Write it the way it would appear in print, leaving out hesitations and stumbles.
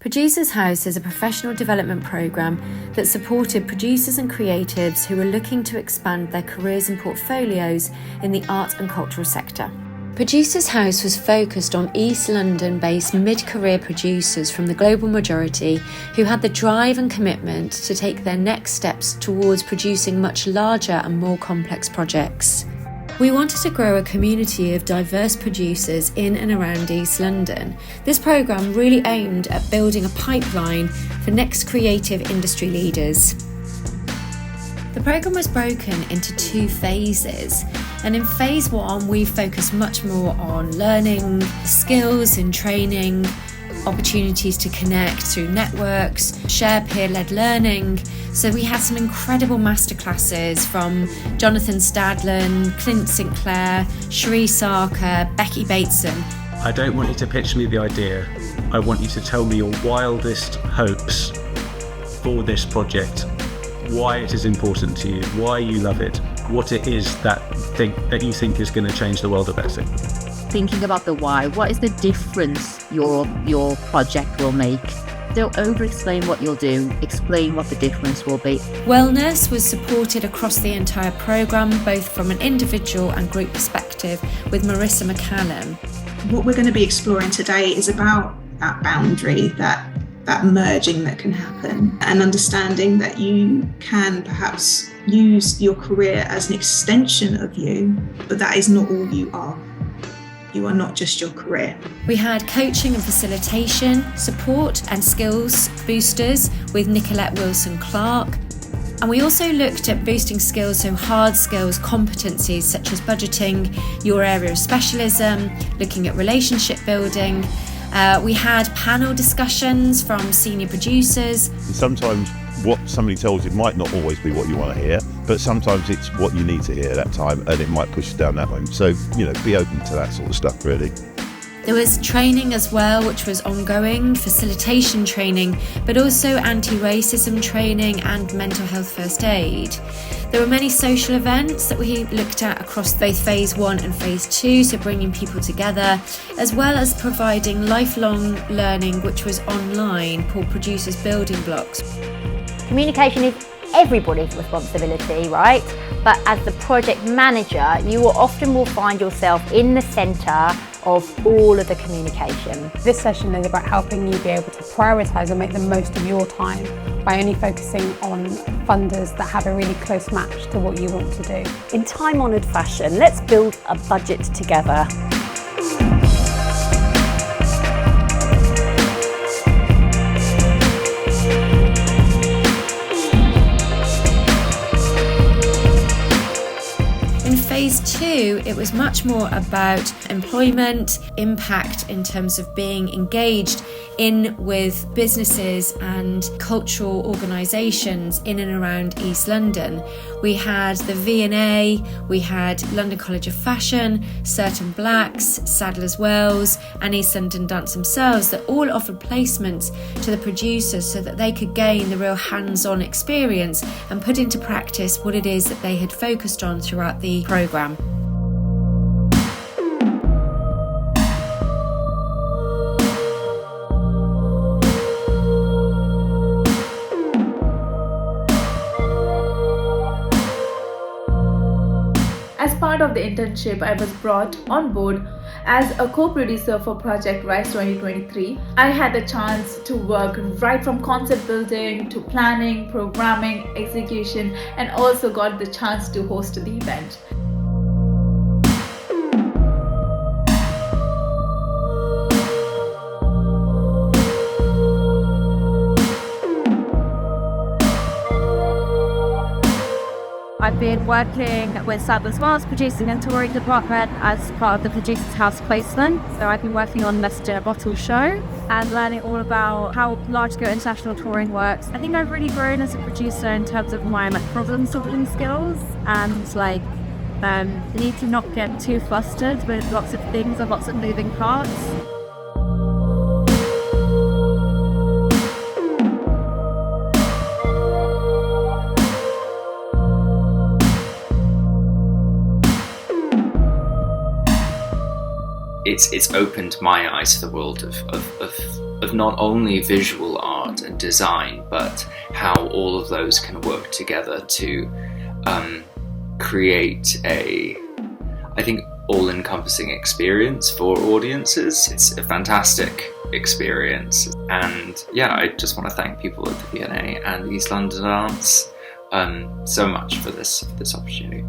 Producers House is a professional development programme that supported producers and creatives who were looking to expand their careers and portfolios in the art and cultural sector. Producers House was focused on East London-based mid-career producers from the global majority who had the drive and commitment to take their next steps towards producing much larger and more complex projects. We wanted to grow a community of diverse producers in and around East London. This programme really aimed at building a pipeline for next creative industry leaders. The programme was broken into 2 phases, and in phase 1 we focused much more on learning, skills and training, opportunities to connect through networks, share peer-led learning. So we had some incredible masterclasses from Jonathan Stadlen, Clint Sinclair, Sheree Sarkar, Becky Bateson. I don't want you to pitch me the idea. I want you to tell me your wildest hopes for this project, why it is important to you, why you love it, what it is that you think is going to change the world of Betsy. Thinking about the why, what is the difference your project will make? Don't over-explain what you'll do, explain what the difference will be. Wellness was supported across the entire programme, both from an individual and group perspective, with Marissa McCallum. What we're going to be exploring today is about that boundary, that merging that can happen, and understanding that you can perhaps use your career as an extension of you, but that is not all you are. You are not just your career. We had coaching and facilitation, support and skills boosters with Nicolette Wilson-Clark. And we also looked at boosting skills, so hard skills, competencies such as budgeting, your area of specialism, looking at relationship building. We had panel discussions from senior producers. Sometimes what somebody tells you might not always be what you want to hear, but sometimes it's what you need to hear at that time, and it might push you down that way. So, be open to that sort of stuff, really. There was training as well, which was ongoing, facilitation training, but also anti-racism training and mental health first aid. There were many social events that we looked at across both phase 1 and phase 2, so bringing people together, as well as providing lifelong learning, which was online, called Producers Building Blocks. Communication is everybody's responsibility, right? But as the project manager, you will find yourself in the centre of all of the communication. This session is about helping you be able to prioritise and make the most of your time by only focusing on funders that have a really close match to what you want to do. In time-honoured fashion, let's build a budget together. Phase 2, it was much more about employment, impact in terms of being engaged in with businesses and cultural organisations in and around East London. We had the V&A, we had London College of Fashion, Certain Blacks, Sadler's Wells and East London Dance themselves that all offered placements to the producers so that they could gain the real hands-on experience and put into practice what it is that they had focused on throughout the programme. As part of the internship, I was brought on board as a co-producer for Project Rise 2023. I had the chance to work right from concept building to planning, programming, execution, and also got the chance to host the event. I've been working with Sadler's Wells Producing and Touring Department as part of the Producers House placement. So I've been working on Messenger Bottle Show and learning all about how large-scale international touring works. I think I've really grown as a producer in terms of my problem-solving skills and the need to not get too flustered with lots of things and lots of moving parts. It's opened my eyes to the world of of not only visual art and design, but how all of those can work together to create a, I think, all-encompassing experience for audiences. It's a fantastic experience, and yeah, I just want to thank people at the V&A and East London Arts so much for this opportunity.